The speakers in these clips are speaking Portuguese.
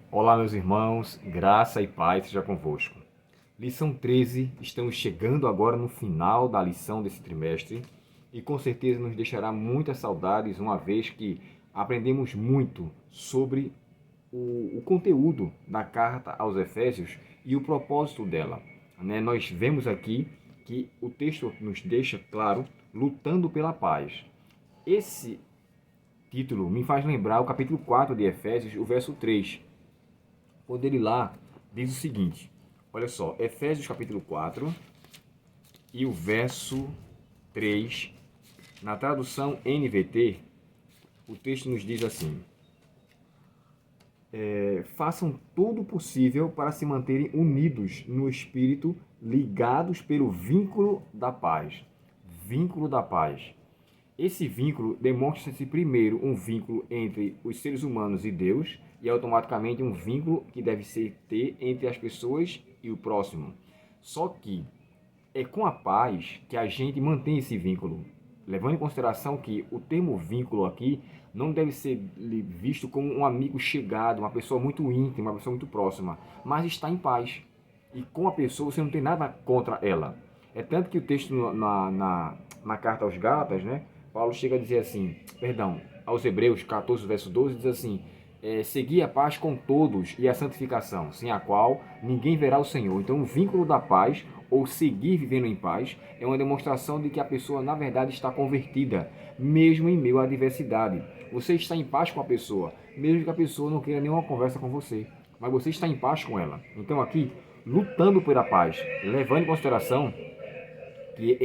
Olá, meus irmãos, graça e paz seja convosco. Lição 13, estamos chegando agora no final da lição desse trimestre e com certeza nos deixará muitas saudades, uma vez que aprendemos muito sobre o conteúdo da carta aos Efésios e o propósito dela. Nós vemos aqui que o texto nos deixa claro, lutando pela paz. Esse título me faz lembrar o capítulo 4 de Efésios, o verso 3, quando ele lá diz o seguinte, olha só, Efésios capítulo 4 e o verso 3, na tradução NVT, o texto nos diz assim, façam tudo possível para se manterem unidos no Espírito, ligados pelo vínculo da paz. Vínculo da paz. Esse vínculo demonstra-se primeiro um vínculo entre os seres humanos e Deus e automaticamente um vínculo que deve ter entre as pessoas e o próximo. Só que é com a paz que a gente mantém esse vínculo, levando em consideração que o termo vínculo aqui não deve ser visto como um amigo chegado, uma pessoa muito íntima, uma pessoa muito próxima, mas está em paz. E com a pessoa você não tem nada contra ela. É tanto que o texto na carta aos Gálatas, né, Paulo chega a dizer assim, aos Hebreus 14, verso 12, diz assim, segui a paz com todos e a santificação, sem a qual ninguém verá o Senhor. Então o vínculo da paz, ou seguir vivendo em paz, é uma demonstração de que a pessoa na verdade está convertida, mesmo em meio à adversidade. Você está em paz com a pessoa, mesmo que a pessoa não queira nenhuma conversa com você, mas você está em paz com ela. Então aqui, lutando pela paz, levando em consideração que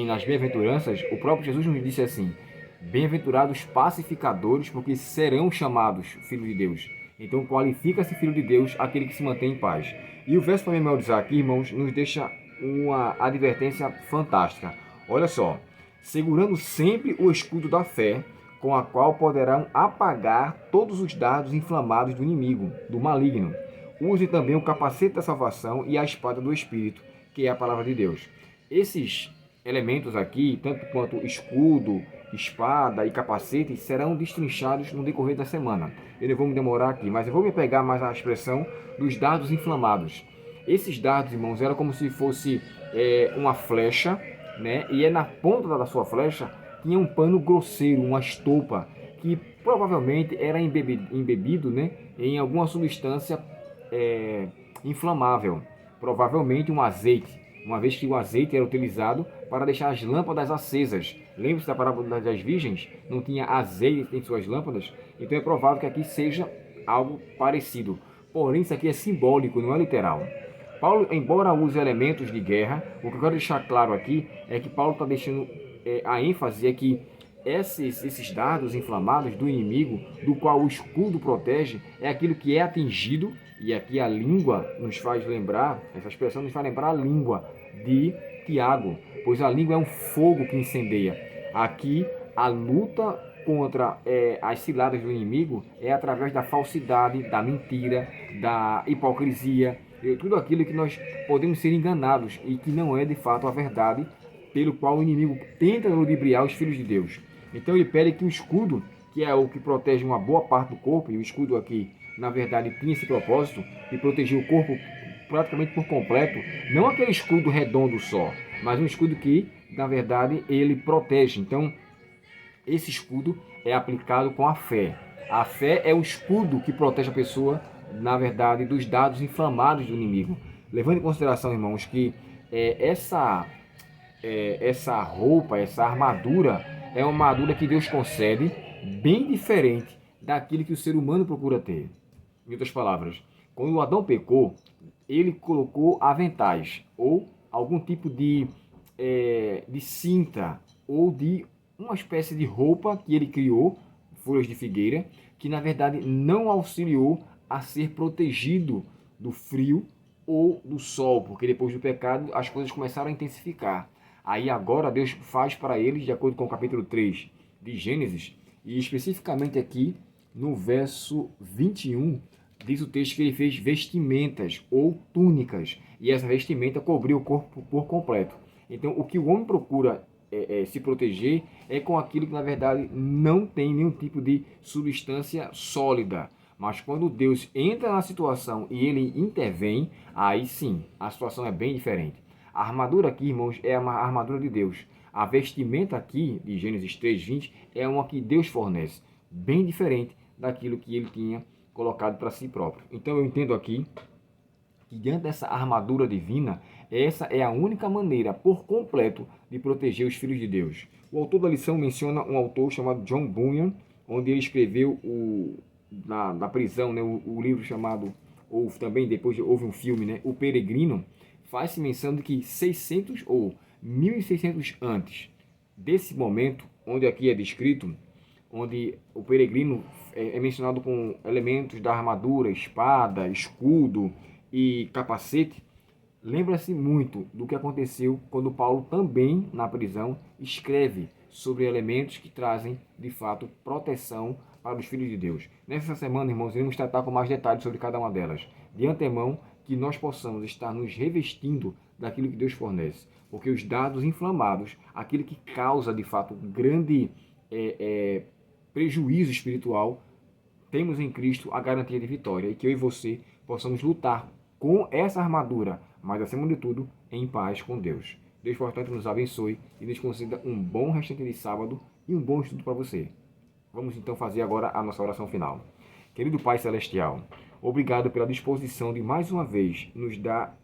nas bem-aventuranças, o próprio Jesus nos disse assim, bem-aventurados pacificadores, porque serão chamados filhos de Deus. Então qualifica-se filho de Deus aquele que se mantém em paz. E o verso para memorizar aqui, irmãos, nos deixa uma advertência fantástica. Olha só, segurando sempre o escudo da fé, com a qual poderão apagar todos os dardos inflamados do inimigo, do maligno. Use também o capacete da salvação e a espada do Espírito, que é a palavra de Deus. Esses elementos aqui, tanto quanto escudo, espada e capacete, serão destrinchados no decorrer da semana. Eu não vou me demorar aqui, mas eu vou me pegar mais a expressão dos dardos inflamados. Esses dardos, irmãos, eram como se fosse uma flecha, né? E na ponta da sua flecha tinha um pano grosseiro, uma estopa, que provavelmente era embebido, né, em alguma substância inflamável, provavelmente um azeite, uma vez que o azeite era utilizado para deixar as lâmpadas acesas. Lembre-se da parábola das virgens? Não tinha azeite em suas lâmpadas? Então é provável que aqui seja algo parecido. Porém, isso aqui é simbólico, não é literal. Paulo, embora use elementos de guerra, o que eu quero deixar claro aqui é que Paulo está deixando a ênfase é que esses dardos inflamados do inimigo, do qual o escudo protege, é aquilo que é atingido, e aqui a língua nos faz lembrar, essa expressão nos faz lembrar a língua de Tiago, pois a língua é um fogo que incendeia. Aqui a luta contra as ciladas do inimigo é através da falsidade, da mentira, da hipocrisia, tudo aquilo que nós podemos ser enganados e que não é de fato a verdade, pelo qual o inimigo tenta ludibriar os filhos de Deus. Então ele pede que o escudo, que é o que protege uma boa parte do corpo, e o escudo aqui, na verdade, tinha esse propósito de proteger o corpo praticamente por completo, não aquele escudo redondo só, mas um escudo que, na verdade, ele protege. Então, esse escudo é aplicado com a fé. A fé é o escudo que protege a pessoa, na verdade, dos dados inflamados do inimigo. Levando em consideração, irmãos, que essa roupa, essa armadura, é uma armadura que Deus concede, bem diferente daquilo que o ser humano procura ter. Em outras palavras, quando o Adão pecou, ele colocou aventais, ou algum tipo de cinta, ou de uma espécie de roupa que ele criou, folhas de figueira, que na verdade não auxiliou a ser protegido do frio ou do sol, porque depois do pecado as coisas começaram a intensificar. Aí agora Deus faz para eles, de acordo com o capítulo 3 de Gênesis, e especificamente aqui no verso 21, diz o texto que ele fez vestimentas ou túnicas, e essa vestimenta cobriu o corpo por completo. Então o que o homem procura se proteger é com aquilo que na verdade não tem nenhum tipo de substância sólida, Mas quando Deus entra na situação e ele intervém, aí sim, a situação é bem diferente. A armadura aqui, irmãos, é uma armadura de Deus. A vestimenta aqui, de Gênesis 3:20, é uma que Deus fornece, bem diferente daquilo que ele tinha colocado para si próprio. Então eu entendo aqui que diante dessa armadura divina, essa é a única maneira por completo de proteger os filhos de Deus. O autor da lição menciona um autor chamado John Bunyan, onde ele escreveu na prisão, né, o livro chamado, ou também depois houve um filme, né, O Peregrino. Faz-se menção de que 600 ou 1600 antes desse momento, onde aqui é descrito, onde o peregrino é mencionado com elementos da armadura, espada, escudo e capacete, lembra-se muito do que aconteceu quando Paulo também, na prisão, escreve sobre elementos que trazem, de fato, proteção para os filhos de Deus. Nessa semana, irmãos, iremos tratar com mais detalhes sobre cada uma delas. De antemão, que nós possamos estar nos revestindo daquilo que Deus fornece. Porque os dados inflamados, aquilo que causa, de fato, grande prejuízo espiritual, temos em Cristo a garantia de vitória. E que eu e você possamos lutar com essa armadura, mas acima de tudo, em paz com Deus. Deus, portanto, nos abençoe e nos conceda um bom restante de sábado e um bom estudo para você. Vamos então fazer agora a nossa oração final. Querido Pai Celestial, obrigado pela disposição de mais uma vez nos dar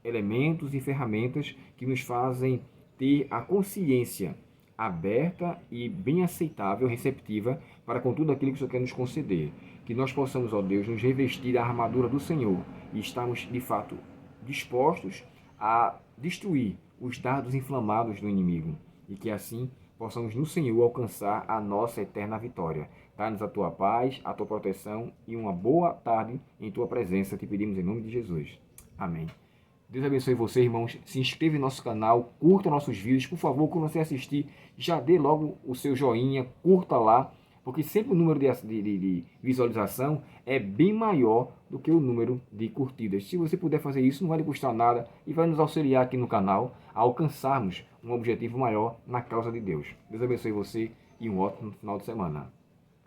elementos e ferramentas que nos fazem ter a consciência aberta e bem aceitável, receptiva para com tudo aquilo que o Senhor quer nos conceder. Que nós possamos, ó Deus, nos revestir da armadura do Senhor e estarmos, de fato, dispostos a destruir os dardos inflamados do inimigo. E que assim possamos no Senhor alcançar a nossa eterna vitória. Dá-nos a tua paz, a tua proteção e uma boa tarde em tua presença. Te pedimos em nome de Jesus. Amém. Deus abençoe você, irmãos. Se inscreva em nosso canal, curta nossos vídeos. Por favor, quando você assistir, já dê logo o seu joinha, curta lá, porque sempre o número de visualização é bem maior do que o número de curtidas. Se você puder fazer isso, não vai lhe custar nada e vai nos auxiliar aqui no canal a alcançarmos um objetivo maior na causa de Deus. Deus abençoe você e um ótimo final de semana.